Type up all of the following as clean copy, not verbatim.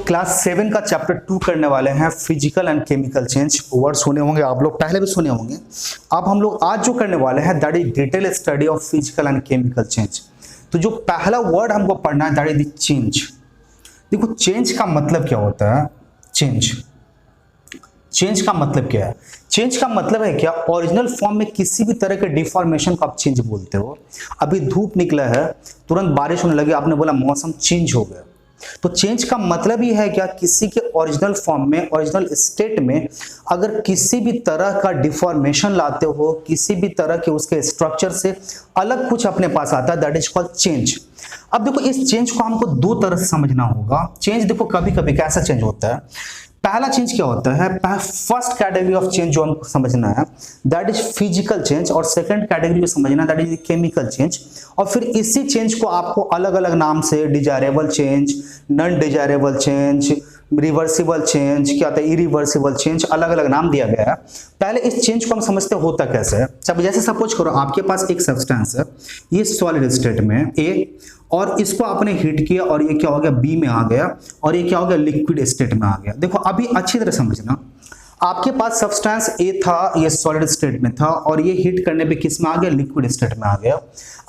Class 7 का chapter 2 करने वाले हैं, physical and chemical change. Word सुने होंगे आप लोग, पहले भी सुने होंगे। अब हम लोग आज जो करने वाले हैं that is detail study of physical and chemical change. तो जो पहला वर्ड हमको पढ़ना है दैट इज चेंज। देखो चेंज का मतलब क्या होता है। चेंज का मतलब क्या है? चेंज का मतलब है क्या, ओरिजिनल फॉर्म में किसी भी तरह के डिफॉर्मेशन को आप चेंज बोलते हो। अभी धूप निकला है, तुरंत बारिश होने लगी, आपने बोला मौसम चेंज हो गया। तो चेंज का मतलब ही है क्या, किसी के ओरिजिनल फॉर्म में, ओरिजिनल स्टेट में अगर किसी भी तरह का डिफॉर्मेशन लाते हो, किसी भी तरह के उसके स्ट्रक्चर से अलग कुछ अपने पास आता है, दैट इज कॉल्ड चेंज। अब देखो इस चेंज को हमको दो तरह से समझना होगा। चेंज देखो कभी कभी कैसा चेंज होता है। पहला चेंज क्या होता है, फर्स्ट कैटेगरी ऑफ चेंज जो हमको समझना है दैट इज फिजिकल चेंज, और सेकंड कैटेगरी जो समझना है दैट इज केमिकल चेंज। और फिर इसी चेंज को आपको अलग अलग नाम से, desirable change, non desirable change, reversible change, क्या होता है इरिवर्सिबल चेंज, अलग अलग नाम दिया गया है। पहले इस चेंज को हम समझते होता कैसे है। जब जैसे सपोज करो आपके पास एक सब्सटेंस है, ये सॉलिड स्टेट में ए, और इसको आपने हीट किया और ये क्या हो गया बी में आ गया, और ये क्या हो गया लिक्विड स्टेट में आ गया। देखो अभी अच्छी तरह समझना, आपके पास सब्सटेंस ए था, ये सॉलिड स्टेट में था, और ये हीट करने पे किस में आ गया, लिक्विड स्टेट में आ गया।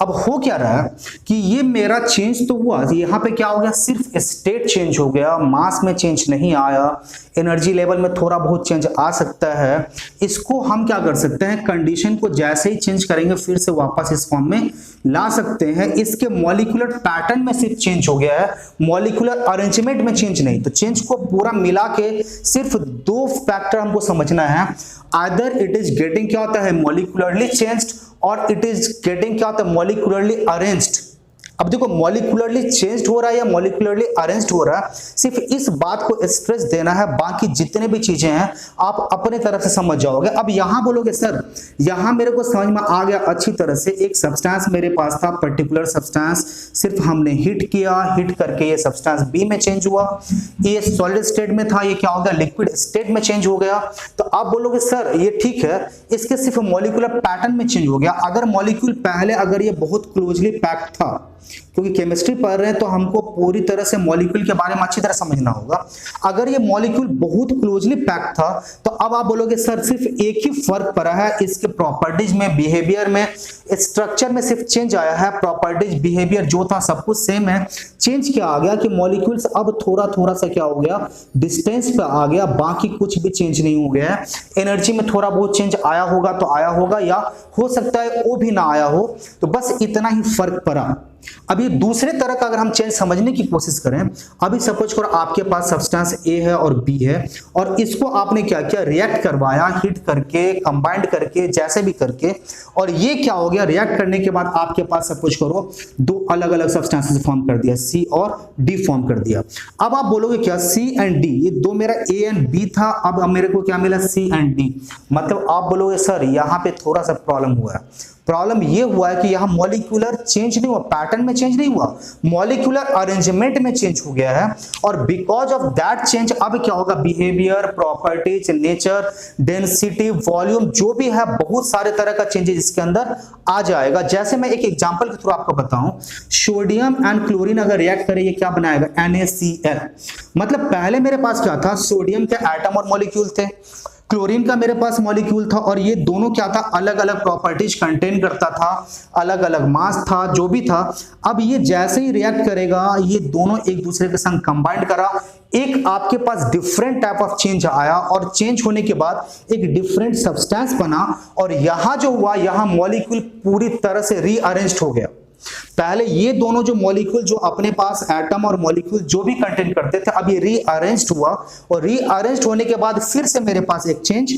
अब हो क्या रहा है कि ये मेरा चेंज तो हुआ, यहाँ पे क्या हो गया, सिर्फ स्टेट चेंज हो गया, मास में चेंज नहीं आया, एनर्जी लेवल में थोड़ा बहुत चेंज आ सकता है। इसको हम क्या कर सकते हैं, कंडीशन को जैसे ही चेंज करेंगे फिर से वापस इस फॉर्म में ला सकते हैं। इसके मॉलिक्यूलर पैटर्न में सिर्फ चेंज हो गया है, मॉलिक्यूलर अरेंजमेंट में चेंज नहीं। तो चेंज को पूरा मिला के सिर्फ दो फैक्टर हमको समझना है, आइदर इट इज गेटिंग क्या होता है मॉलिक्यूलरली चेंज्ड, और इट इज गेटिंग क्या होता है मॉलिक्यूलरली अरेंज्ड। अब देखो मॉलिक्यूलरली चेंज्ड हो रहा है या मॉलिक्यूलरली अरेंज्ड हो रहा है, सिर्फ इस बात को स्ट्रेस देना है, बाकी जितने भी चीजें हैं आप अपने तरफ से समझ जाओगे। अब यहां बोलोगे सर यहां मेरे को समझ में आ गया अच्छी तरह से, एक सब्सटेंस मेरे पास था, पर्टिकुलर सब्सटेंस, सिर्फ हमने हीट किया, हीट करके ये सब्सटेंस बी में चेंज हुआ, ये सॉलिड स्टेट में था, ये क्या हो गया लिक्विड स्टेट में चेंज हो गया। तो आप बोलोगे सर ये ठीक है, इसके सिर्फ मॉलिक्यूलर पैटर्न में चेंज हो गया। अगर मॉलिक्यूल पहले अगर ये बहुत क्लोजली पैक्ड था, क्योंकि केमिस्ट्री पढ़ रहे हैं तो हमको पूरी तरह से मॉलिक्यूल के बारे में अच्छी तरह समझना होगा। अगर ये मॉलिक्यूल बहुत क्लोजली पैक्ड था तो अब आप बोलोगे सर सिर्फ एक ही फर्क पड़ा है, इसके प्रॉपर्टीज में, बिहेवियर में, स्ट्रक्चर में सिर्फ चेंज आया है, प्रॉपर्टीज बिहेवियर जो था सब कुछ सेम है। चेंज क्या आ गया कि मॉलिक्यूल्स अब थोड़ा थोड़ा सा क्या हो गया, डिस्टेंस पे आ गया, बाकी कुछ भी चेंज नहीं हो गया है। एनर्जी में थोड़ा बहुत चेंज आया होगा तो आया होगा, या हो सकता है वो भी ना आया हो, तो बस इतना ही फर्क पड़ा। अभी दूसरे तरह का अगर हम चेंज समझने की कोशिश करें, अभी सपोज करो आपके पास सब्सटेंस ए है और बी है, और इसको आपने क्या किया, रिएक्ट करवाया, हीट करके, कंबाइंड करके, जैसे भी करके, और ये क्या हो गया, रिएक्ट करने के बाद आपके पास सपोज करो दो अलग अलग सब्सटेंसेस फॉर्म कर दिया, सी और डी फॉर्म कर दिया। अब आप बोलोगे क्या, सी एंड डी, ये दो मेरा ए एंड बी था, अब मेरे को क्या मिला, सी एंड डी। मतलब आप बोलोगे सर यहाँ पे थोड़ा सा प्रॉब्लम हुआ है। प्रॉब्लम ये हुआ है कि यहां मॉलिक्यूलर चेंज नहीं हुआ, पैटर्न में चेंज नहीं हुआ, मॉलिक्यूलर अरेंजमेंट में चेंज हो गया है। और बिकॉज ऑफ दैट चेंज अब क्या होगा, behaviour, properties, nature, density, volume, जो भी है बहुत सारे तरह का चेंजेस इसके अंदर आ जाएगा। जैसे मैं एक एग्जांपल के थ्रू आपको बताऊं, सोडियम एंड क्लोरीन अगर रिएक्ट करे, ये क्या बनाएगा, NaCl। मतलब पहले मेरे पास क्या था, सोडियम के एटम और मॉलिक्यूल थे, क्लोरीन का मेरे पास मॉलिक्यूल था, और ये दोनों क्या था, अलग अलग प्रॉपर्टीज कंटेन करता था, अलग अलग मास था, जो भी था। अब ये जैसे ही रिएक्ट करेगा, ये दोनों एक दूसरे के संग कंबाइंड करा, एक आपके पास डिफरेंट टाइप ऑफ चेंज आया, और चेंज होने के बाद एक डिफरेंट सब्सटेंस बना, और यहां जो हुआ, यहां मॉलिक्यूल पूरी तरह से रीअरेंज्ड हो गया। पहले ये दोनों जो मॉलिक्यूल जो अपने पास एटम और मॉलिक्यूल जो भी कंटेन करते थे, अब ये रीअरेंज्ड हुआ, और रीअरेंज्ड होने के बाद फिर से मेरे पास एक चेंज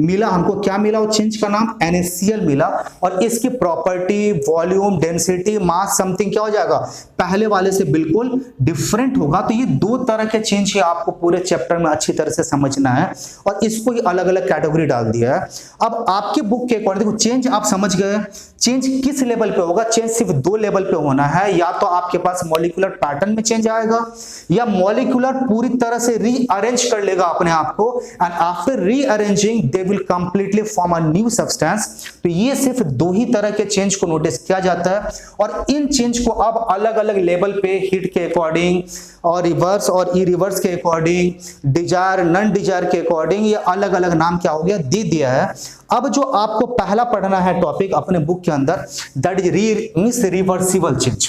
मिला। हमको क्या मिला, वो चेंज का नाम NaCl मिला, और इसकी प्रॉपर्टी, वॉल्यूम, डेंसिटी, मास, समथिंग क्या हो जाएगा, पहले वाले से बिल्कुल डिफरेंट होगा। तो ये दो तरह के चेंज ही आपको पूरे चैप्टर में अच्छी तरह से समझना है, और इसको ही अलग अलग कैटेगरी डाल दिया है। अब आपके बुक के अकॉर्डिंग देखो चेंज आप समझ गए, चेंज किस लेवल पे होगा, चेंज सिर्फ दो लेवल लेवल पे होना है, या तो आपके पास मॉलिक्यूलर पैटर्न में चेंज आएगा या मॉलिक्यूलर पूरी तरह से रीअरेंज कर लेगा अपने आप को, and after rearranging they will completely form a new substance. तो ये सिर्फ दो ही तरह के चेंज को नोटिस किया जाता है, और इन चेंज को अब अलग अलग लेवल पे हीट के अकॉर्डिंग और रिवर्स और ई रिवर्स के अकॉर्डिंग, डिजायर नॉन डिजायर के अकॉर्डिंग, ये अलग अलग नाम क्या हो गया दे दिया है। अब जो आपको पहला पढ़ना है टॉपिक अपने बुक के अंदर, that is reversible change.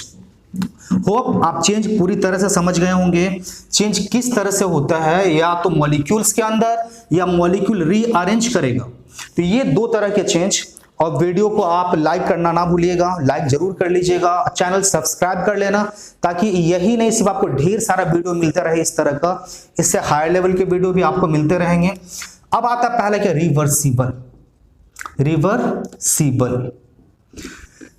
Hope आप चेंज पूरी तरह से समझ गए होंगे। चेंज किस तरह से होता है, या तो मॉलिक्यूल्स के अंदर या मॉलिक्यूल रीअरेंज करेगा। तो ये दो तरह के चेंज। और वीडियो को आप लाइक करना ना भूलिएगा, लाइक जरूर कर लीजिएगा, चैनल सब्सक्राइब कर लेना, ताकि यही नहीं सिर्फ आपको ढेर सारा वीडियो मिलता रहे इस तरह का, इससे हायर लेवल के वीडियो भी आपको मिलते रहेंगे। अब आता है पहले क्या, रिवर्सिबल। रिवर्सिबल,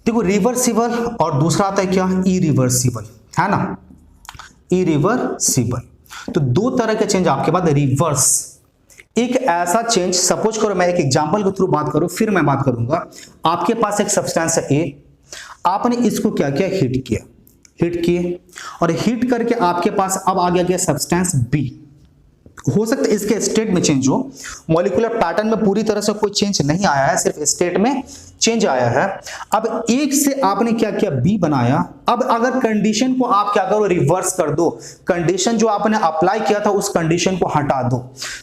देखो रिवर्सिबल, और दूसरा आता है क्या, इरिवर्सिबल, है ना, इरिवर्सिबल। तो दो तरह के चेंज आपके पास। रिवर्स एक ऐसा चेंज, सपोज करो मैं एक एग्जांपल के थ्रू बात करूं, फिर मैं बात करूंगा। आपके पास एक सब्सटेंस है ए, आपने इसको क्या किया, हीट किया, हीट किए, और हीट करके आपके पास अब आ गया सब्सटेंस बी। हो सकता है इसके स्टेट में चेंज हो, मॉलिक्यूलर पैटर्न में पूरी तरह से कोई चेंज नहीं आया है, सिर्फ स्टेट में चेंज आया है। अब एक से आपने क्या किया, बी बनाया। अब अगर कंडीशन को आप क्या करो, रिवर्स कर दो, कंडीशन जो आपने अप्लाई किया था उस कंडीशन को हटा दो।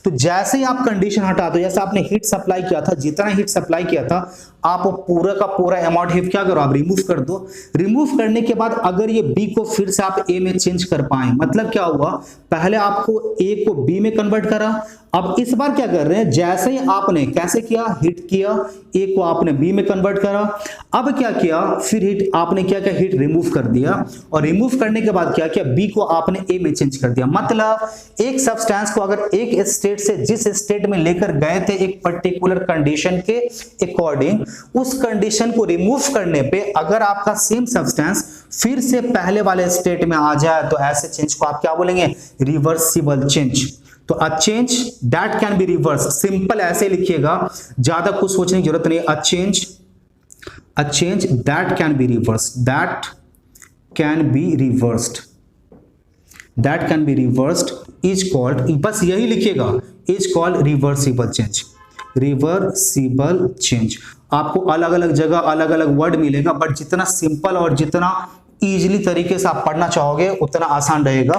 तो जैसे ही आप कंडीशन हटा दो, जैसे आपने हीट सप्लाई किया था, जितना हीट सप्लाई किया था, आप पूरा का पूरा अमाउंट हीट क्या करो, आप रिमूव कर दो। रिमूव करने के बाद अगर ये बी को फिर से आप ए में चेंज कर पाए, मतलब क्या हुआ, पहले आपको ए को बी में कन्वर्ट करा, अब इस बार क्या कर रहे हैं, जैसे ही आपने कैसे किया, हीट किया, ए को आपने बी में कन्वर्ट करा, अब क्या किया, फिर हीट आपने क्या किया, हीट रिमूव कर दिया, और रिमूव करने के बाद क्या किया, बी को आपने ए में चेंज कर दिया। मतलब एक सब्सटेंस को अगर एक स्टेट से जिस स्टेट में लेकर गए थे एक पर्टिकुलर कंडीशन के अकॉर्डिंग, उस कंडीशन को रिमूव करने पे अगर आपका सेम सब्सटेंस फिर से पहले वाले स्टेट में आ जाए, तो ऐसे चेंज को आप क्या बोलेंगे, रिवर्सिबल चेंज। तो a change that can be reverse, simple ऐसे लिखिएगा, ज्यादा कुछ सोचने की जरूरत नहीं। A change that can be reverse, that can be reversed, that can be reversed is called, बस यही लिखिएगा, is called reversible change. Reversible change आपको अलग अलग जगह अलग अलग वर्ड मिलेगा, बट जितना सिंपल और जितना इजीली तरीके से आप पढ़ना चाहोगे उतना आसान रहेगा।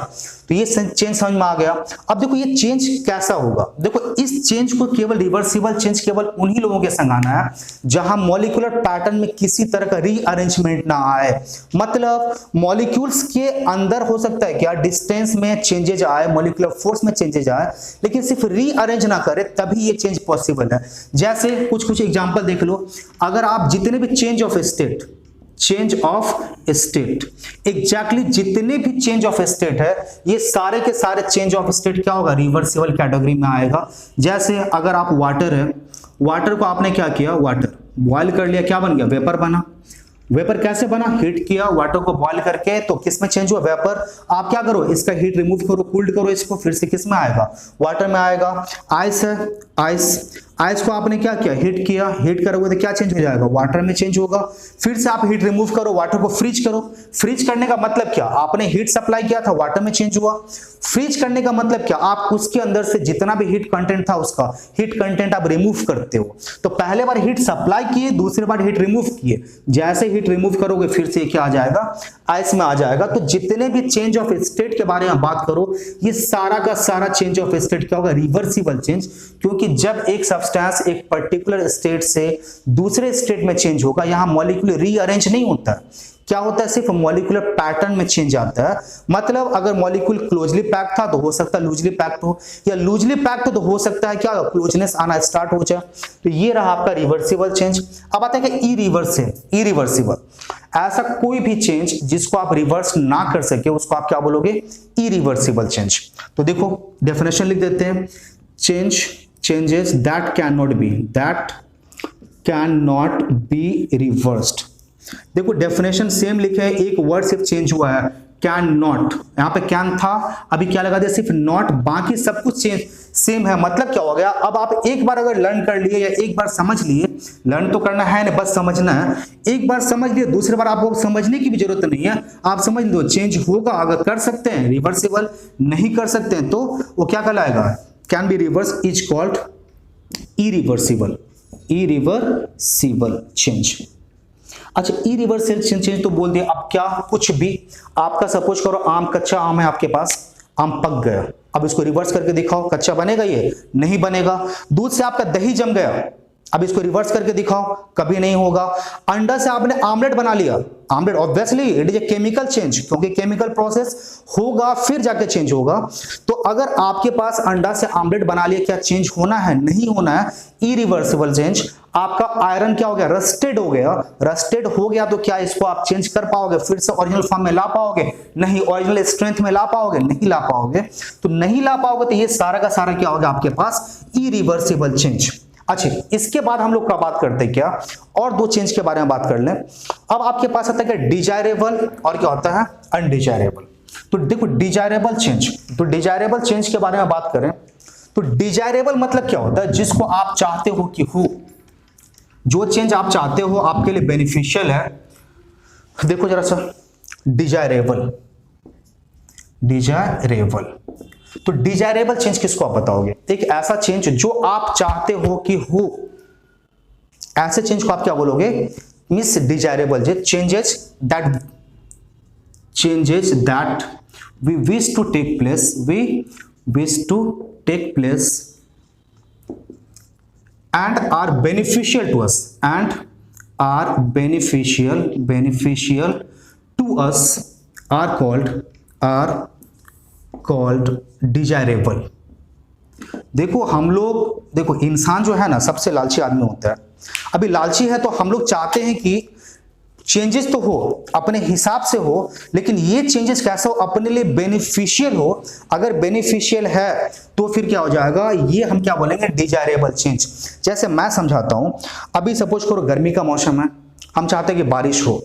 तो ये चेंज समझ में आ गया। अब देखो ये चेंज कैसा होगा, देखो इस चेंज को केवल रिवर्सिबल चेंज केवल उन्हीं लोगों के संग आना है जहां मॉलिक्यूलर पैटर्न में किसी तरह का रीअरेंजमेंट ना आए। मतलब मॉलिक्यूल्स के अंदर हो सकता है क्या, डिस्टेंस में चेंजेज आए, मॉलिक्यूलर फोर्स में चेंजेज आए, लेकिन सिर्फ रीअरेंज ना करे तभी ये चेंज पॉसिबल है। जैसे कुछ एग्जांपल देख लो, अगर आप जितने भी चेंज ऑफ स्टेट एग्जैक्टली जितने भी चेंज ऑफ स्टेट है, ये सारे के सारे चेंज ऑफ स्टेट क्या होगा, रिवर्सिबल कैटेगरी में आएगा। जैसे अगर आप वाटर है, वाटर को आपने क्या किया, वाटर बॉयल कर लिया, क्या बन गया, वेपर बना। वेपर कैसे बना, हीट किया, वाटर को बॉयल करके, तो किस में चेंज हुआ, वेपर। आप क्या करो, इसका हीट रिमूव करो, कूल्ड करो इसको, फिर से किस में आएगा, वाटर में आएगा। आइस है, आइस को आपने क्या किया, हीट किया, हीट करोगे तो क्या चेंज हो जाएगा, वाटर में चेंज होगा। फिर से आप हीट रिमूव करो, वाटर को फ्रीज करो। फ्रीज करने का मतलब क्या, आपने हीट सप्लाई किया था, वाटर में चेंज हुआ। फ्रीज करने का मतलब क्या, आप उसके अंदर से जितना भी हीट कंटेंट था उसका हीट कंटेंट आप रिमूव करते हो। तो पहले बार हीट सप्लाई किए, दूसरी बार हीट रिमूव किए, जैसे हीट रिमूव करोगे फिर से क्या आ जाएगा, आइस में आ जाएगा। तो जितने भी चेंज ऑफ स्टेट के बारे में बात करो, ये सारा का सारा चेंज ऑफ स्टेट क्या होगा, रिवर्सिबल चेंज। क्योंकि जब एक सब्सटेंस एक पर्टिकुलर स्टेट से दूसरे स्टेट में चेंज होगा, यहां मॉलिक्यूल रीअरेंज नहीं होता, क्या होता है, सिर्फ मॉलिक्यूलर पैटर्न में चेंज आता है। मतलब अगर मॉलिक्यूल क्लोजली पैक्ड था तो हो सकता है लूजली पैक्ड हो, या लूजली पैक्ड तो हो सकता है क्या, क्लोजनेस आना स्टार्ट हो जाए। तो ये रहा आपका रिवर्सिबल चेंज। अब आता है कि इरिवर्सिबल, ऐसा कोई भी चेंज जिसको आप रिवर्स ना कर सके उसको आप क्या बोलोगे, इरिवर्सिबल चेंज। तो देखो डेफिनेशन लिख देते हैं, changes that can not be reversed. देखो डेफिनेशन सेम लिखे है, एक वर्ड सिर्फ चेंज हुआ है, कैन नॉट, यहाँ पे कैन था, अभी क्या लगा दिया, सिर्फ नॉट, बाकी सब कुछ सेम है। मतलब क्या हो गया, अब आप एक बार अगर लर्न कर लिए या एक बार समझ लिए, लर्न तो करना है ना, बस समझना है, एक बार समझ लिए दूसरी बार आपको समझने की भी जरूरत नहीं है, आप समझ लो चेंज होगा। अगर कर सकते हैं रिवर्सिबल, नहीं कर सकते हैं तो वो क्या कहलाएगा, can be reverse, is called irreversible, irreversible change. अच्छा, इरिवर्सिबल चेंज तो बोल दिया। अब क्या, कुछ भी आपका सपोज करो आम, कच्चा आम है आपके पास, आम पक गया, अब इसको रिवर्स करके दिखाओ, कच्चा बनेगा, ये नहीं बनेगा। दूध से आपका दही जम गया, अब इसको रिवर्स करके दिखाओ, कभी नहीं होगा। अंडा से आपने आमलेट बना लिया, omelette obviously it is a chemical change, क्योंकि केमिकल प्रोसेस होगा फिर जाके चेंज होगा। तो अगर आपके पास अंडा से आमलेट बना लिया, क्या चेंज होना है, नहीं होना है, इरिवर्सिबल चेंज। आपका आयरन क्या हो गया, रस्टेड हो गया, रस्टेड हो गया तो क्या इसको आप चेंज कर पाओगे, फिर से ओरिजिनल फॉर्म में ला पाओगे, नहीं, ओरिजिनल स्ट्रेंथ में ला पाओगे, नहीं ला पाओगे। तो नहीं ला पाओगे तो ये सारा का सारा क्या होगा आपके पास, इरिवर्सिबल चेंज। अच्छा, इसके बाद हम लोग का बात करते हैं क्या, और दो चेंज के बारे में बात कर लें। अब आपके पास आता है क्या, डिजायरेबल और क्या होता है, अनडिजायरेबल। तो देखो डिजायरेबल चेंज, तो डिजायरेबल चेंज के बारे में बात करें तो डिजायरेबल मतलब क्या होता है, जिसको आप चाहते हो कि हो, जो चेंज आप चाहते हो आपके लिए बेनिफिशियल है। देखो जरा सा, डिजायरेबल, डिजायरेबल, तो डिजायरेबल चेंज किसको आप बताओगे, एक ऐसा चेंज जो आप चाहते हो कि हो, ऐसे चेंज को आप क्या बोलोगे, miss desirable. Changes that we wish to take place, we wish to take place and are beneficial to us, and are beneficial to us are called desirable। देखो हम लोग, देखो इंसान जो है ना सबसे लालची आदमी होता है। अभी लालची है तो हम लोग चाहते हैं कि चेंजेस तो हो, अपने हिसाब से हो, लेकिन ये चेंजेस कैसा हो, अपने लिए बेनिफिशियल हो। अगर बेनिफिशियल है तो फिर क्या हो जाएगा, ये हम क्या बोलेंगे, डिजायरेबल चेंज। जैसे मैं समझाता हूं, अभी सपोज करो गर्मी का मौसम है, हम चाहते हैं कि बारिश हो,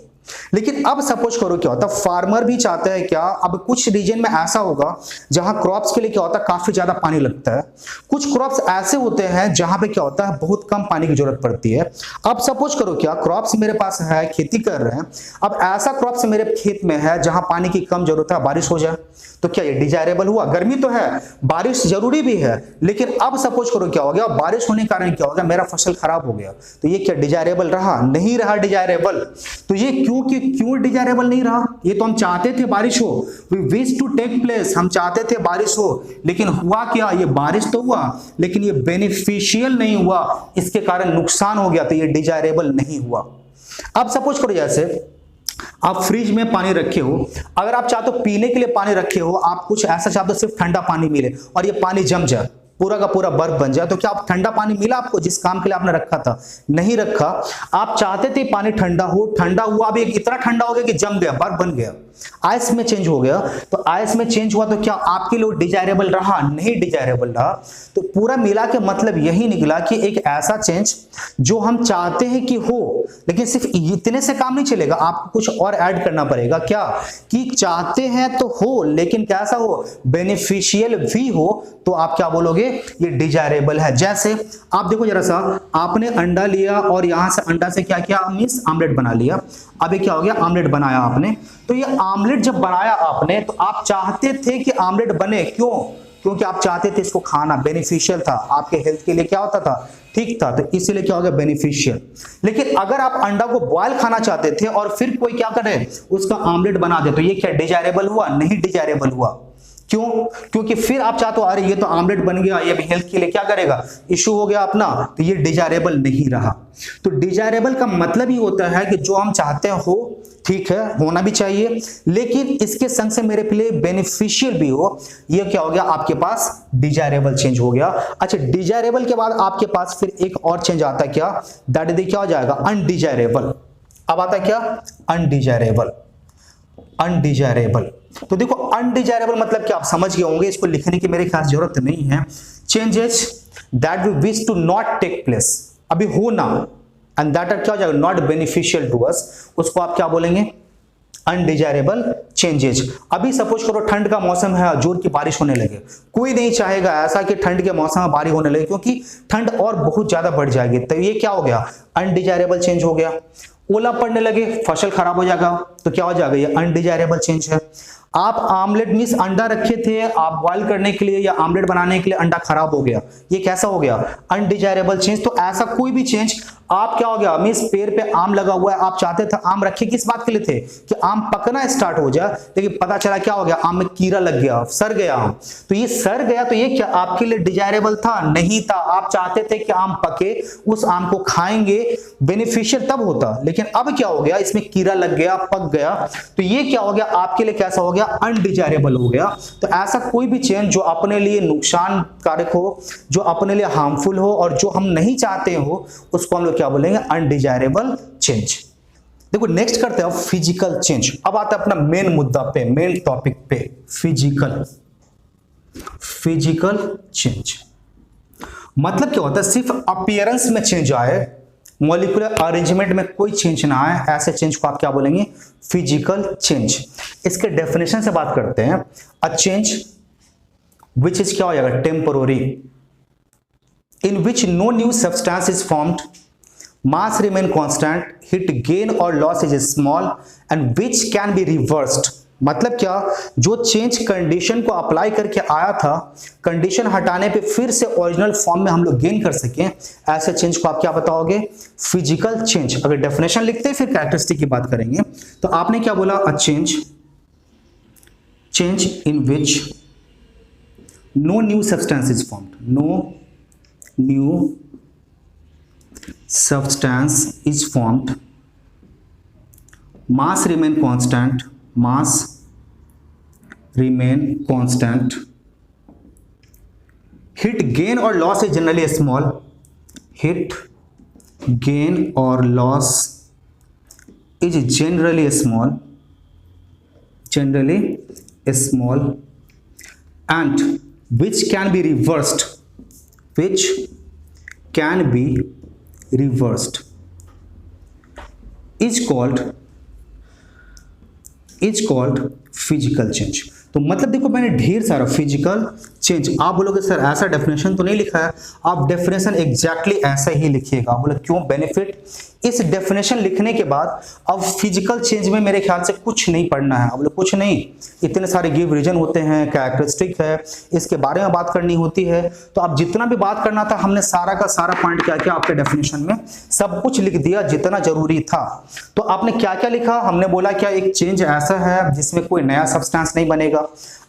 लेकिन अब सपोज करो क्या होता है, फार्मर भी चाहता है क्या, अब कुछ रीजन में ऐसा होगा जहां क्रॉप्स के लिए क्या होता है, काफी ज्यादा पानी लगता है। कुछ क्रॉप्स ऐसे होते हैं जहां पे क्या होता है, बहुत कम पानी की जरूरत पड़ती है। अब सपोज करो क्या, क्रॉप्स मेरे पास है, खेती कर रहे हैं, अब ऐसा क्रॉप्स मेरे खेत में है जहां पानी की कम जरूरत है, बारिश हो जाए तो क्या ये डिजायरेबल हुआ। गर्मी तो है, बारिश जरूरी भी है, लेकिन अब सपोज करो क्या हो गया, बारिश होने के कारण क्या हो गया, मेरा फसल खराब हो गया, तो ये क्या डिजायरेबल रहा, नहीं रहा डिजायरेबल। तो ये क्यों डिजायरेबल नहीं रहा, ये तो हम चाहते थे बारिश हो, we wish to take place, हम चाहते थे बारिश हो, लेकिन हुआ क्या, ये बारिश तो हुआ लेकिन ये बेनिफिशियल नहीं हुआ, इसके कारण नुकसान हो गया, तो ये डिजायरेबल नहीं हुआ। अब सपोज करो जैसे आप फ्रिज में पानी रखे हो, अगर आप चाहते हो पीने के लिए पानी रखे हो, आप कुछ ऐसा चाहते हो सिर्फ ठंडा पानी मिले और ये पानी जम जाए, पूरा का पूरा बर्फ बन जाए, तो क्या आप ठंडा पानी मिला आपको जिस काम के लिए आपने रखा था, नहीं रखा। आप चाहते थे पानी ठंडा हो, ठंडा हुआ, अभी इतना ठंडा हो गया कि जम गया, बर्फ बन गया, आइस में चेंज हो गया। तो आइस में चेंज हुआ तो क्या आपके लिए डिजायरेबल रहा, नहीं डिजायरेबल रहा। तो पूरा मिला के मतलब यही निकला कि एक ऐसा चेंज जो हम चाहते हैं कि हो, लेकिन सिर्फ इतने से काम नहीं चलेगा, आपको कुछ और ऐड करना पड़ेगा। क्या कि चाहते हैं तो हो, लेकिन कैसा हो, बेनिफिशियल भी हो, तो आप क्या बोलोगे, ये डिजायरेबल है। जैसे आप देखो जरा सा, आपने अंडा लिया और यहां से अंडा से क्या किया, मींस आमलेट बना लिया। अब क्या हो गया, आमलेट बनाया आपने, तो ये आमलेट जब बनाया आपने तो आप चाहते थे कि आमलेट बने, क्यों, क्योंकि आप चाहते थे इसको खाना, बेनिफिशियल था, आपके हेल्थ के लिए क्या होता था, ठीक था, तो इसीलिए क्या हो गया, बेनिफिशियल। लेकिन अगर आप अंडा को बॉयल खाना चाहते थे और फिर कोई क्या करे, उसका आमलेट बना दे, तो ये क्या डिजायरेबल हुआ, नहीं डिजायरेबल हुआ। क्यों, क्योंकि फिर आप चाहते हो अरे ये तो आमलेट बन गया, ये भी हेल्थ के लिए क्या करेगा, इशू हो गया अपना, तो ये डिजायरेबल नहीं रहा। तो डिजायरेबल का मतलब ही होता है कि जो हम चाहते हो, ठीक है, होना भी चाहिए, लेकिन इसके संग से मेरे लिए बेनिफिशियल भी हो, ये क्या हो गया, आपके पास डिजायरेबल चेंज हो गया। अच्छा, डिजायरेबल के बाद आपके पास फिर एक और चेंज आता है, क्या, दैट इज क्या हो जाएगा, अनडिजायरेबल। अब आता है क्या, अनडिजायरेबल, अनडिजायरेबल। तो देखो अनडिजायरेबल मतलब क्या आप समझ गए होंगे, इसको लिखने की मेरे खास जरूरत नहीं है। Changes that we wish to not take place, अभी हो ना, एंड दैट क्या हो जाएगा, नॉट बेनिफिशियल टू अस, उसको आप क्या बोलेंगे, अनडिजायरेबल चेंजेज। अभी सपोज करो ठंड का मौसम है, जोर की बारिश होने लगे, कोई नहीं चाहेगा ऐसा कि ठंड के मौसम में बारिश होने लगे, क्योंकि ठंड और बहुत ज्यादा बढ़ जाएगी। तो ये क्या हो गया, अनडिजायरेबल चेंज हो गया। ओला पड़ने लगे, फसल खराब हो जाएगा, तो क्या हो जाएगा, ये अनडिजायरेबल चेंज है। आप आमलेट मीन्स अंडा रखे थे आप बॉयल करने के लिए या आमलेट बनाने के लिए, अंडा खराब हो गया, ये कैसा हो गया, अनडिजायरेबल चेंज। तो ऐसा कोई भी चेंज, आप क्या हो गया, मीन्स पेड़ पे आम लगा हुआ है, आप चाहते थे आम रखे किस बात के लिए थे, कि आम पकना स्टार्ट हो जाए, लेकिन पता चला क्या हो गया, आम में कीड़ा लग गया, सड़ गया आम। तो ये सड़ गया, तो ये क्या आपके लिए डिजायरेबल था, नहीं था। आप चाहते थे कि आम पके, उस आम को खाएंगे, बेनिफिशियल तब होता, लेकिन अब क्या हो गया, इसमें कीड़ा लग गया, पक गया, तो ये क्या हो गया, आपके लिए कैसा हो गया, अनडिजायरेबल हो गया। तो ऐसा कोई भी चेंज जो अपने लिए नुकसानकारक हो, जो अपने लिए हार्मफुल हो और जो हम नहीं चाहते हो, उसको हम लोग क्या बोलेंगे, अनडिजायरेबल चेंज। देखो नेक्स्ट करते हैं फिजिकल चेंज। अब आता है अपना मेन मुद्दा पे, मेन टॉपिक पे, फिजिकल चेंज। मतलब क्या होता है, सिर्फ अपीयरेंस में चेंज आए, मॉलिक्यूलर अरेंजमेंट में कोई चेंज ना आए, ऐसे चेंज को आप क्या बोलेंगे, फिजिकल चेंज। इसके डेफिनेशन से बात करते हैं। अ चेंज विच इज क्या हो जाएगा, temporary, in which no new substance is formed, mass remain constant, heat gain और loss is small and which can be reversed. मतलब क्या, जो चेंज कंडीशन को अप्लाई करके आया था, कंडीशन हटाने पे फिर से ओरिजिनल फॉर्म में हम लोग गेन कर सकें, ऐसे चेंज को आप क्या बताओगे, फिजिकल चेंज। अगर डेफिनेशन लिखते हैं फिर कैरेक्टरिस्टिक की बात करेंगे। तो आपने क्या बोला, a change in which no new substance is formed, no new substance is formed, mass remain constant, hit gain or loss is generally small, hit gain or loss is generally small, and which can be reversed, is called physical change। तो मतलब देखो मैंने ढेर सारा physical change, आप बोलोगे sir ऐसा definition तो नहीं लिखा है, आप डेफिनेशन एग्जैक्टली ऐसा ही लिखिएगा। बोले क्यों, बेनिफिट, इस डेफिनेशन लिखने के बाद अब फिजिकल चेंज में मेरे ख्याल से कुछ नहीं पढ़ना है। बोले कुछ नहीं, इतने सारे गिव रीजन होते हैं, कैरेक्टरिस्टिक है, इसके बारे में बात करनी होती है। तो आप जितना भी बात करना था, हमने सारा का सारा पॉइंट क्या किया, आपके डेफिनेशन में सब कुछ लिख दिया जितना जरूरी था। तो आपने क्या क्या लिखा, हमने बोला क्या एक चेंज ऐसा है जिसमें कोई नया सब्सटेंस नहीं बनेगा।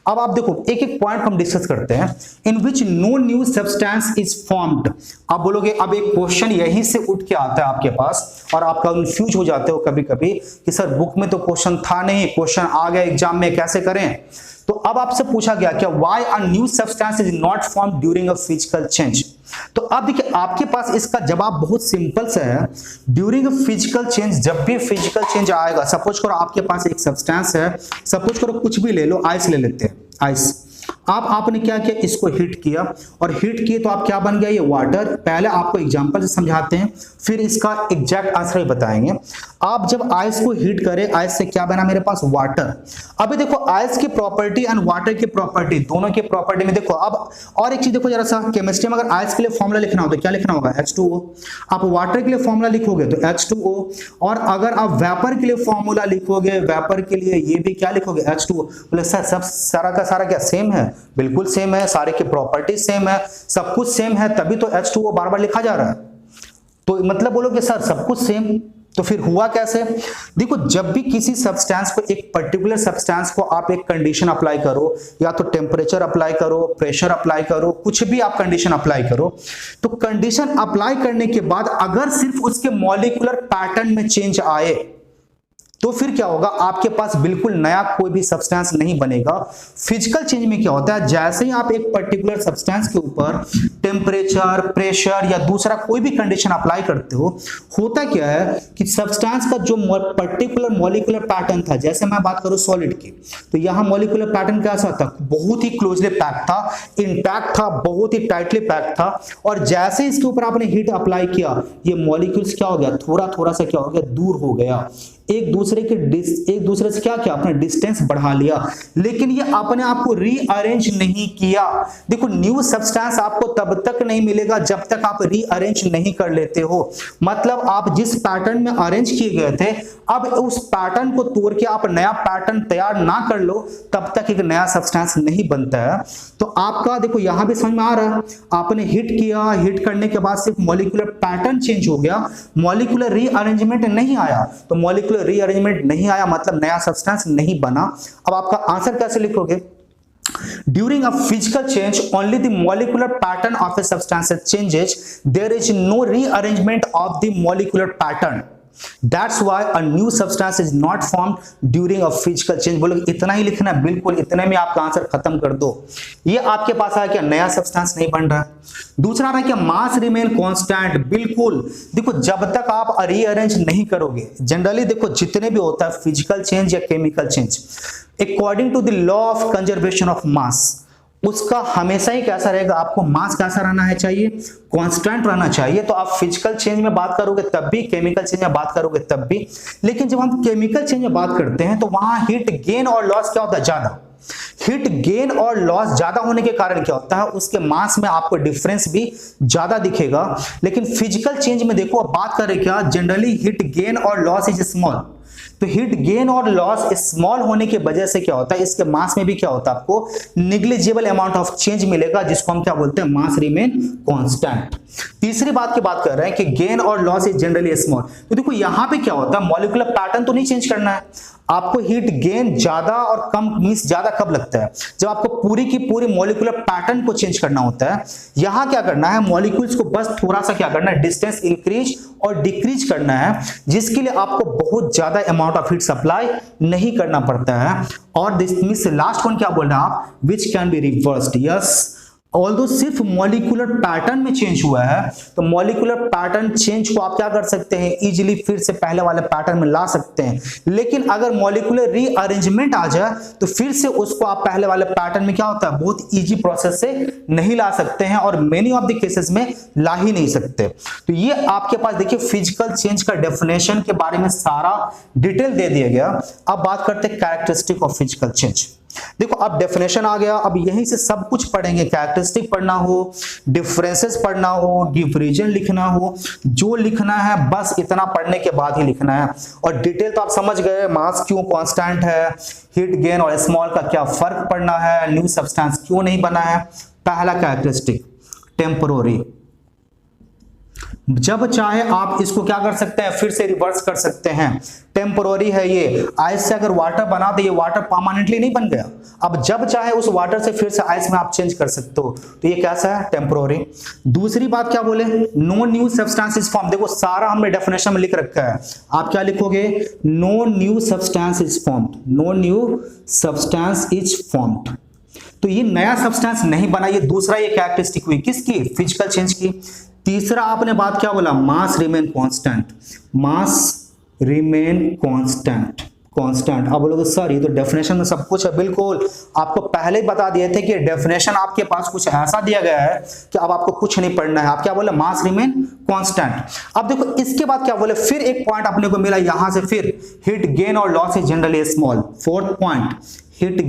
अब आप देखो एक एक पॉइंट हम डिस्कस करते हैं। In which no new substance is formed. आप बोलोगे अब एक क्वेश्चन यहीं से उठ के आता है आपके पास और आप कंफ्यूज हो जाते हो कभी कभी कि सर बुक में तो क्वेश्चन था नहीं, क्वेश्चन आ गया एग्जाम में, कैसे करें। तो अब आपसे पूछा गया क्या, why a new substance is not formed during a physical change. तो अब देखिए आपके पास इसका जवाब बहुत सिंपल सा है। ड्यूरिंग अ फिजिकल चेंज, जब भी फिजिकल चेंज आएगा, सपोज करो आपके पास एक सब्सटेंस है, सपोज करो कुछ भी ले लो, आइस ले लेते हैं, आइस। आपने क्या किया, इसको हीट किया और हीट किए तो आप क्या बन गया, ये वाटर। पहले आपको एग्जांपल से समझाते हैं, फिर इसका एग्जैक्ट आंसर बताएंगे। आप जब आइस को हीट करें, आइस से क्या बना मेरे पास, वाटर। अभी देखो आइस की प्रॉपर्टी एंड वाटर की प्रॉपर्टी, दोनों की प्रॉपर्टी में देखो। अब और एक चीज देखो जरा सा, केमिस्ट्री में अगर आइस के लिए फॉर्मूला लिखना हो तो क्या लिखना होगा, H2O। आप वाटर के लिए फॉर्मूला लिखोगे तो H2O, और अगर आप वेपर के लिए फॉर्मूला लिखोगे, वेपर के लिए ये भी क्या लिखोगे, H2O। बोले सर सब सारा का सारा क्या सेम है, बिल्कुल सेम है, सारे की प्रॉपर्टी सेम है, सब कुछ सेम है, तभी तो H2O बार बार लिखा जा रहा है। तो मतलब बोलोगे सर सब कुछ सेम, तो फिर हुआ कैसे। देखो जब भी किसी सब्सटेंस को, एक पर्टिकुलर सब्सटेंस को आप एक कंडीशन अप्लाई करो, या तो टेम्परेचर अप्लाई करो, प्रेशर अप्लाई करो, कुछ भी आप कंडीशन अप्लाई करो, तो कंडीशन अप्लाई करने के बाद अगर सिर्फ उसके मॉलिक्यूलर पैटर्न में चेंज आए तो फिर क्या होगा, आपके पास बिल्कुल नया कोई भी सब्सटेंस नहीं बनेगा। फिजिकल चेंज में क्या होता है, जैसे ही आप एक पर्टिकुलर सब्सटेंस के ऊपर टेम्परेचर, प्रेशर या दूसरा कोई भी कंडीशन अप्लाई करते हो, होता क्या है कि सब्सटेंस का जो पर्टिकुलर मॉलिक्यूलर पैटर्न था, जैसे मैं बात करूं सॉलिड की, तो यहां मॉलिक्यूलर पैटर्न कैसा था, बहुत ही क्लोजली पैक्ड था, इंटैक्ट था, बहुत ही टाइटली पैक्ड था। और जैसे इसके ऊपर आपने हीट अप्लाई किया, ये मॉलिक्यूल्स क्या हो गया, थोड़ा थोड़ा सा क्या हो गया, दूर हो गया, एक दूसरे से क्या किया, अपने डिस्टेंस बढ़ा लिया, लेकिन ये अपने आप को रीअरेंज नहीं किया। देखो न्यू सब्सटेंस आपको तब तक नहीं मिलेगा जब तक आप रीअरेंज नहीं कर लेते हो। मतलब आप जिस पैटर्न में अरेंज किए गए थे, अब उस पैटर्न को तोड़ के आप नया पैटर्न तैयार ना कर लो तब तक एक नया सब्सटेंस नहीं बनता है। तो आपका देखो यहां भी समझ में आ रहा है, आपने हिट किया, हिट करने के बाद सिर्फ मॉलिक्यूलर पैटर्न चेंज हो गया, मॉलिक्यूलर रीअरेंजमेंट नहीं आया। तो मॉलिक्यूलर रीअरेंजमेंट नहीं आया मतलब नया सब्सटेंस नहीं बना। अब आपका आंसर कैसे लिखोगे? During a physical change, only the molecular pattern of a substance changes. There is no rearrangement of the molecular pattern. That's why a new substance is not formed during a physical change. बोलो इतना ही लिखना, बिल्कुल इतने में आपका answer खत्म कर दो। ये आपके पास आया क्या, नया सब्सटेंस नहीं बन रहा। दूसरा रहा क्या, मास रिमेन कांस्टेंट। बिल्कुल देखो जब तक आप रीअरेंज नहीं करोगे, जनरली देखो जितने भी होता है फिजिकल चेंज या chemical change, according to the law of conservation of mass, उसका हमेशा ही कैसा रहेगा, आपको मास कैसा रहना है चाहिए, कांस्टेंट रहना चाहिए। तो आप फिजिकल चेंज में बात करोगे तब भी, केमिकल चेंज में बात करोगे तब भी। लेकिन जब हम केमिकल चेंज में बात करते हैं तो वहां हीट गेन और लॉस क्या होता है, ज्यादा। हीट गेन और लॉस ज्यादा होने के कारण क्या होता है, उसके मास में आपको डिफरेंस भी ज्यादा दिखेगा। लेकिन फिजिकल चेंज में देखो अब बात करें क्या, जनरली हीट गेन और लॉस इज स्मॉल। तो हीट गेन और लॉस स्मॉल होने की वजह से क्या होता है, इसके मास में भी क्या होता है, आपको निग्लिजिबल अमाउंट ऑफ चेंज मिलेगा, जिसको हम क्या बोलते हैं, मास रिमेन कांस्टेंट। तीसरी बात की बात कर रहे हैं कि गेन और लॉस इज जनरली स्मॉल। तो देखो यहां पे क्या होता है, मॉलिक्यूलर पैटर्न तो नहीं चेंज करना है आपको। हीट गेन ज्यादा और कम मींस ज्यादा कब लगता है, जब आपको पूरी की पूरी मॉलिक्यूलर पैटर्न को चेंज करना होता है। यहां क्या करना है, मॉलिक्यूल्स को बस थोड़ा सा क्या करना है, डिस्टेंस इंक्रीज और डिक्रीज करना है, जिसके लिए आपको बहुत ज्यादा अमाउंट ऑफ हीट सप्लाई नहीं करना पड़ता है। और दिस मींस लास्ट वन क्या बोल रहे हैं आप, विच can be reversed. Yes, although सिर्फ मॉलिक्यूलर पैटर्न में चेंज हुआ है, तो मॉलिक्यूलर पैटर्न चेंज को आप क्या कर सकते हैं, इजीली फिर से पहले वाले पैटर्न में ला सकते हैं। लेकिन अगर मॉलिक्यूलर रीअरेंजमेंट आ जाए तो फिर से उसको आप पहले वाले पैटर्न में क्या होता है, बहुत इजी प्रोसेस से नहीं ला सकते हैं, और मेनी ऑफ द केसेस में ला ही नहीं सकते। तो ये आपके पास देखिए फिजिकल चेंज का डेफिनेशन के बारे में सारा डिटेल दे दिया गया। अब बात करते हैं कैरेक्टरिस्टिक ऑफ फिजिकल चेंज। देखो अब डेफिनेशन आ गया, अब यहीं से सब कुछ पढ़ेंगे, कैरेक्टरिस्टिक पढ़ना हो, डिफरेंसेस पढ़ना हो, गिव रीजन लिखना हो, जो लिखना है बस इतना पढ़ने के बाद ही लिखना है। और डिटेल तो आप समझ गए, मास क्यों कांस्टेंट है, हीट गेन और स्मॉल का क्या फर्क पड़ना है, न्यू सब्सटेंस क्यों नहीं बना है। पहला कैरेक्टरिस्टिक टेम्पोररी, जब चाहे आप इसको क्या कर सकते हैं, फिर से रिवर्स कर सकते हैं। टेम्पोररी है ये, आइस से अगर वाटर बना तो ये वाटर परमानेंटली नहीं बन गया, अब जब चाहे उस वाटर से फिर से आइस में आप चेंज कर सकते हो, तो ये कैसा है, टेम्पोररी। दूसरी बात क्या बोले, no new substance is form. देखो सारा हमने डेफिनेशन में लिख रखा है, आप क्या लिखोगे, no new substance is formed, no new substance is formed. तो ये नया सब्सटेंस नहीं बना, ये दूसरा ये कैरेक्टरिस्टिक हुई किसकी, फिजिकल चेंज की। तीसरा आपने बात क्या बोला, मास रिमेन कांस्टेंट, मास रिमेन कांस्टेंट, कांस्टेंट। अब बोलोगे सर ये तो डेफिनेशन में सब कुछ है, बिल्कुल आपको पहले ही बता दिए थे कि डेफिनेशन आपके पास कुछ ऐसा दिया गया है कि अब आपको कुछ नहीं पढ़ना है। आप क्या बोले, मास रिमेन कांस्टेंट। अब देखो इसके बाद क्या बोले, फिर एक पॉइंट अपने को मिला यहां से, फिर हीट गेन और loss is generally small. Fourth point, heat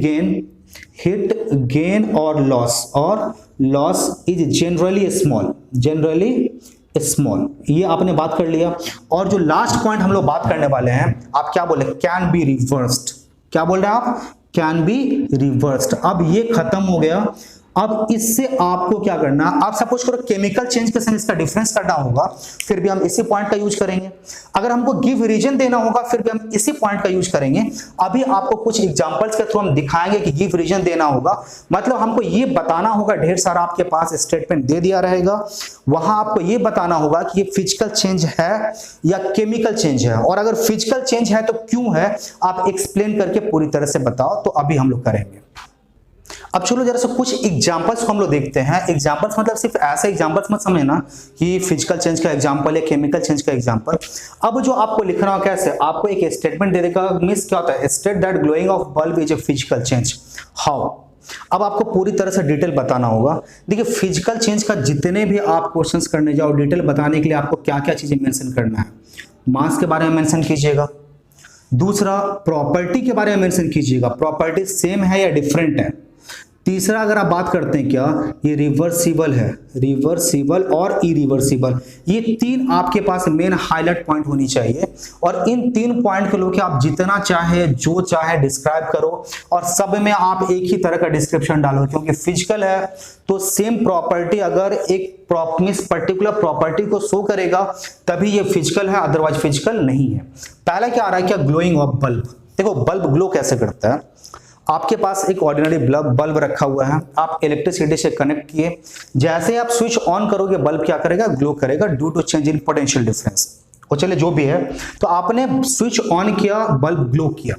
gain और loss is generally small, generally small. ये आपने बात कर लिया। और जो लास्ट पॉइंट हम लोग बात करने वाले हैं, आप क्या बोले, कैन बी रिवर्स्ड। क्या बोल रहे हैं आप, कैन बी रिवर्स्ड। अब ये खत्म हो गया। अब इससे आपको क्या करना, आप सपोज करो केमिकल चेंज के समय इसका डिफरेंस करना होगा, फिर भी हम इसी पॉइंट का यूज करेंगे। अगर हमको गिव रीजन देना होगा, फिर भी हम इसी पॉइंट का यूज करेंगे। अभी आपको कुछ एग्जांपल्स के थ्रू हम दिखाएंगे कि गिव रीजन देना होगा, मतलब हमको ये बताना होगा, ढेर सारा आपके पास स्टेटमेंट दे दिया रहेगा, वहां आपको ये बताना होगा कि ये फिजिकल चेंज है या केमिकल चेंज है, और अगर फिजिकल चेंज है तो क्यों है, आप एक्सप्लेन करके पूरी तरह से बताओ। तो अभी हम लोग करेंगे। अब चलो जरा सा कुछ एग्जांपल्स को हम लोग देखते हैं। एग्जांपल्स मतलब सिर्फ ऐसे एग्जांपल्स मत समझना कि फिजिकल चेंज का एग्जांपल है, केमिकल चेंज का एग्जांपल। अब जो आपको लिखना हो कैसे, आपको एक स्टेटमेंट दे देगा, मींस क्या होता है, state that glowing of bulb is a physical change, how. अब आपको पूरी तरह से डिटेल बताना होगा। देखिए फिजिकल चेंज का जितने भी आप क्वेश्चंस करने जाओ, डिटेल बताने के लिए आपको क्या क्या चीजें मेंशन करना है। मास के बारे में मेंशन कीजिएगा, दूसरा, प्रॉपर्टी के बारे में मेंशन कीजिएगा, प्रॉपर्टी सेम है या डिफरेंट है। तीसरा, अगर आप बात करते हैं क्या ये रिवर्सिबल है, रिवर्सिबल और इरिवर्सिबल, ये तीन आपके पास मेन हाईलाइट पॉइंट होनी चाहिए। और इन तीन पॉइंट को लेकर आप जितना चाहे जो चाहे डिस्क्राइब करो और सब में आप एक ही तरह का डिस्क्रिप्शन डालो, क्योंकि फिजिकल है तो सेम प्रॉपर्टी अगर एक पर्टिकुलर प्रॉपर्टी को शो करेगा तभी ये फिजिकल है, अदरवाइज फिजिकल नहीं है। पहला क्या आ रहा है, क्या ग्लोइंग ऑफ बल्ब। देखो बल्ब ग्लो कैसे करता है, आपके पास एक ऑर्डिनरी बल्ब रखा हुआ है, आप इलेक्ट्रिसिटी से कनेक्ट किए, जैसे आप स्विच ऑन करोगे बल्ब क्या करेगा, ग्लो करेगा due to change in potential difference. और चले जो भी है, तो आपने स्विच ऑन किया, बल्ब ग्लो किया,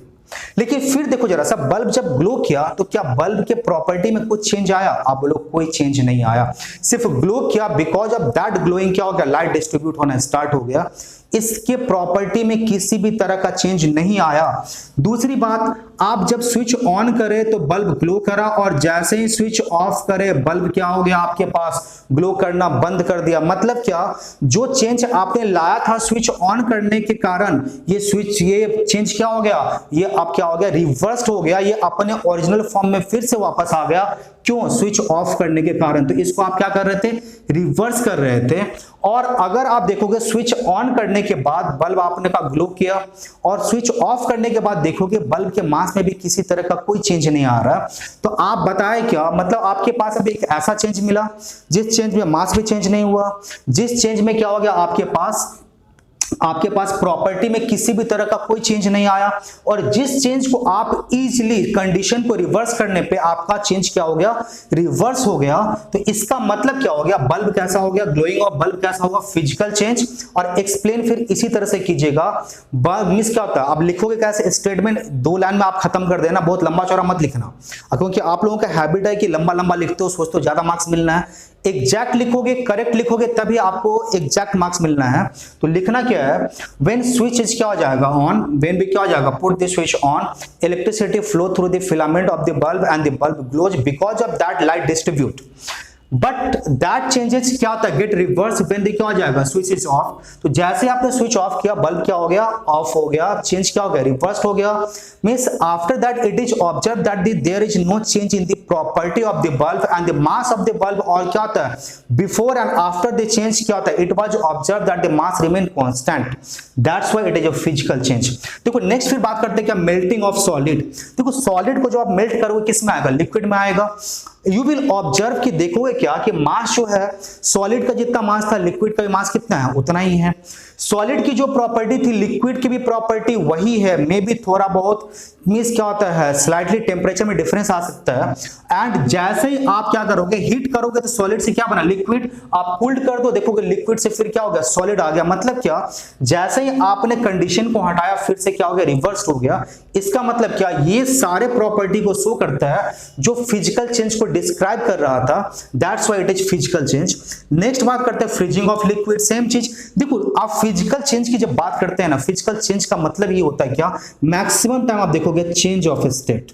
लेकिन फिर देखो जरा सा, बल्ब जब ग्लो किया तो क्या बल्ब के प्रॉपर्टी में कुछ चेंज आया? आप बोलो कोई चेंज नहीं आया, सिर्फ ग्लो किया, बिकॉज ऑफ दैट ग्लोइंग क्या हो गया, लाइट डिस्ट्रीब्यूट होना स्टार्ट हो गया, इसके प्रॉपर्टी में किसी भी तरह का चेंज नहीं आया। दूसरी बात, आप जब स्विच ऑन करे तो बल्ब ग्लो करा और जैसे ही स्विच ऑफ करे बल्ब क्या हो गया, आपके पास ग्लो करना बंद कर दिया। मतलब क्या, जो चेंज आपने लाया था स्विच ऑन करने के कारण, ये चेंज क्या हो गया, ये अब क्या हो गया, रिवर्स्ड हो गया, ये अपने ओरिजिनल फॉर्म में फिर से वापस आ गया। क्यों? स्विच ऑफ करने के कारण। तो इसको आप क्या कर रहे थे, रिवर्स कर रहे थे। और अगर आप देखोगे स्विच ऑन करने के बाद बल्ब आपने का ग्लो किया और स्विच ऑफ करने के बाद देखोगे बल्ब के मास में भी किसी तरह का कोई चेंज नहीं आ रहा, तो आप बताएं क्या, मतलब आपके पास अभी एक ऐसा चेंज मिला जिस चेंज में मास भी चेंज नहीं हुआ, जिस चेंज में क्या हो गया, आपके पास प्रॉपर्टी में किसी भी तरह का कोई चेंज नहीं आया, और जिस चेंज को आप इजीली कंडीशन को रिवर्स करने पे आपका चेंज क्या हो गया, रिवर्स हो गया। तो इसका मतलब क्या हो गया, बल्ब कैसा हो गया, ग्लोइंग ऑफ बल्ब कैसा होगा, फिजिकल चेंज। और एक्सप्लेन फिर इसी तरह से कीजिएगा। बल्ब मींस क्या होता है, आप लिखोगे कैसे, स्टेटमेंट 2 लाइन में आप खत्म कर देना, बहुत लंबा चौड़ा मत लिखना, क्योंकि आप लोगों का हैबिट है कि लंबा लंबा लिखते हो, सोचते हो ज्यादा मार्क्स मिलना है। एग्जैक्ट लिखोगे, करेक्ट लिखोगे, तभी आपको एग्जैक्ट मार्क्स मिलना है। तो लिखना क्या है, व्हेन स्विच इज क्या हो जाएगा, ऑन, व्हेन भी क्या हो जाएगा, put the switch on, electricity flow through the filament of the bulb and the bulb glows because of that light distribute, but that changes क्या होता है, गेट रिवर्स व्हेन क्या हो जाएगा, स्विच इज ऑफ। तो जैसे आपने स्विच ऑफ किया बल्ब क्या हो गया, ऑफ हो गया, चेंज क्या हो गया, रिवर्स हो गया। Means after that it is observe that there is no change in the property of the bulb and the mass of the bulb, और क्या होता है, before and after the change क्या होता है, it was observe that the mass remain constant, that's why it is a physical change. देखो next फिर बात करते हैं क्या, मेल्टिंग ऑफ सॉलिड। देखो सॉलिड को जो आप मेल्ट करोगे किस में आएगा, लिक्विड में आएगा। यू विल ऑब्जर्व कि देखोगे क्या कि मास जो है, सॉलिड का जितना मास था लिक्विड का भी मास कितना है, उतना ही है। सॉलिड की जो प्रॉपर्टी थी लिक्विड की भी प्रॉपर्टी वही है, मे बी थोड़ा बहुत मींस क्या होता है, स्लाइटली टेम्परेचर में डिफरेंस आ सकता है। एंड जैसे ही आप क्या करोगे, हीट करोगे तो सॉलिड से क्या बना, लिक्विड, आप कूल्ड कर दो, देखोगे लिक्विड से फिर क्या हो गया, सॉलिड आ गया। मतलब क्या, जैसे ही आपने कंडीशन को हटाया फिर से क्या हो गया, रिवर्स हो गया। इसका मतलब क्या, ये सारे प्रॉपर्टी को शो करता है जो फिजिकल चेंज को डिस्क्राइब कर रहा था, that's why it is physical change. Next बात करते हैं फ्रीजिंग ऑफ लिक्विड, सेम चीज। देखो आप फिजिकल चेंज की जब बात करते हैं ना, फिजिकल चेंज का मतलब ये होता है क्या, मैक्सिमम टाइम आप देखोगे change of state,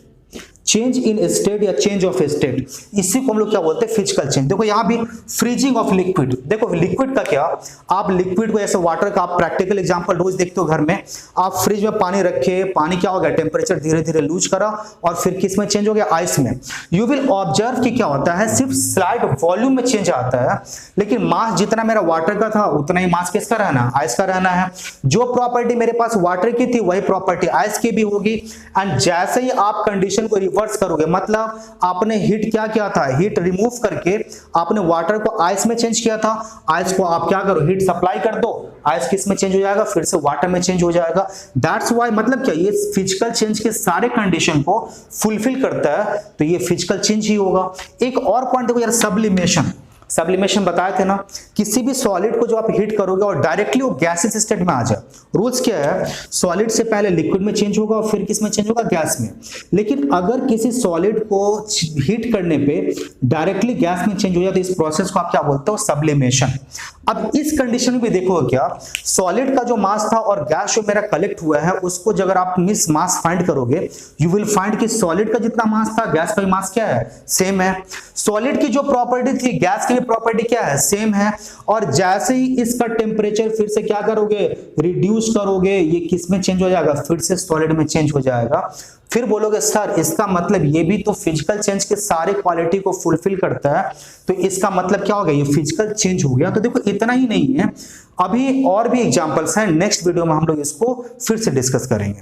change in state या चेंज ऑफ स्टेट, इसी को हम लोग क्या बोलते हैं, फिजिकल चेंज। देखो यहां भी फ्रीजिंग ऑफ लिक्विड, देखो लिक्विड का क्या, आप लिक्विड को ऐसे वाटर का आप प्रैक्टिकल एग्जांपल रोज देखते हो घर में, आप फ्रिज में पानी रखे, पानी क्या हो गया, टेम्परेचर धीरे धीरे लूज करा और फिर किस में चेंज हो गया, आइस में। यू विल ऑब्जर्व कि क्या होता है, सिर्फ स्लाइड वॉल्यूम में चेंज आता है, लेकिन मास जितना मेरा वाटर का था उतना ही मास किसका रहना, आइस का रहना है। जो प्रॉपर्टी मेरे पास वाटर की थी वही प्रॉपर्टी आइस की भी होगी। एंड जैसे ही आप कंडीशन को रिवर्स करोगे, मतलब आपने हीट क्या किया था, हीट रिमूव करके आपने वाटर को आइस में चेंज किया था, आइस को आप क्या करो, हीट सप्लाई कर दो, आइस किस में चेंज हो जाएगा, फिर से वाटर में चेंज हो जाएगा। दैट्स व्हाई, मतलब क्या, ये फिजिकल चेंज के सारे कंडीशन को फुलफिल करता है, तो ये फिजिकल चेंज ही होगा। एक और पॉइंट देखो यार, सब्लिमेशन। सब्लिमेशन बताए थे ना, किसी भी सॉलिड को जो आप हीट करोगे और डायरेक्टली वो गैसेस स्टेट में आ जाए। रूल्स क्या है, सॉलिड से पहले लिक्विड में चेंज होगा और फिर किस में चेंज होगा, गैस में। लेकिन अगर किसी सॉलिड को हीट करने पे डायरेक्टली गैस में चेंज हो जाए तो इस प्रोसेस को आप क्या बोलते हो, सब्लिमेशन। अब इस कंडीशन में भी देखो क्या, सॉलिड का जो मास था और गैस जो मेरा कलेक्ट हुआ है उसको जब आप मिस मास फाइंड करोगे, यू विल फाइंड कि सॉलिड का जितना मास था गैस का भी मास क्या है, सेम है। सॉलिड की जो प्रॉपर्टी थी गैस की ये प्रॉपर्टी क्या है, सेम है। और जैसे ही इसका टेम्परेचर फिर से क्या करोगे, रिड्यूस करोगे, ये किस में चेंज हो जाएगा, फिर से सॉलिड में चेंज हो जाएगा। फिर बोलोगे सर इसका मतलब ये भी तो फिजिकल चेंज के सारे क्वालिटी को फुलफिल करता है, तो इसका मतलब क्या हो गया, ये फिजिकल चेंज हो गया। तो देखो इतना ही नहीं है, अभी और भी एग्जांपल्स हैं, नेक्स्ट वीडियो में हम लोग इसको फिर से डिस्कस करेंगे।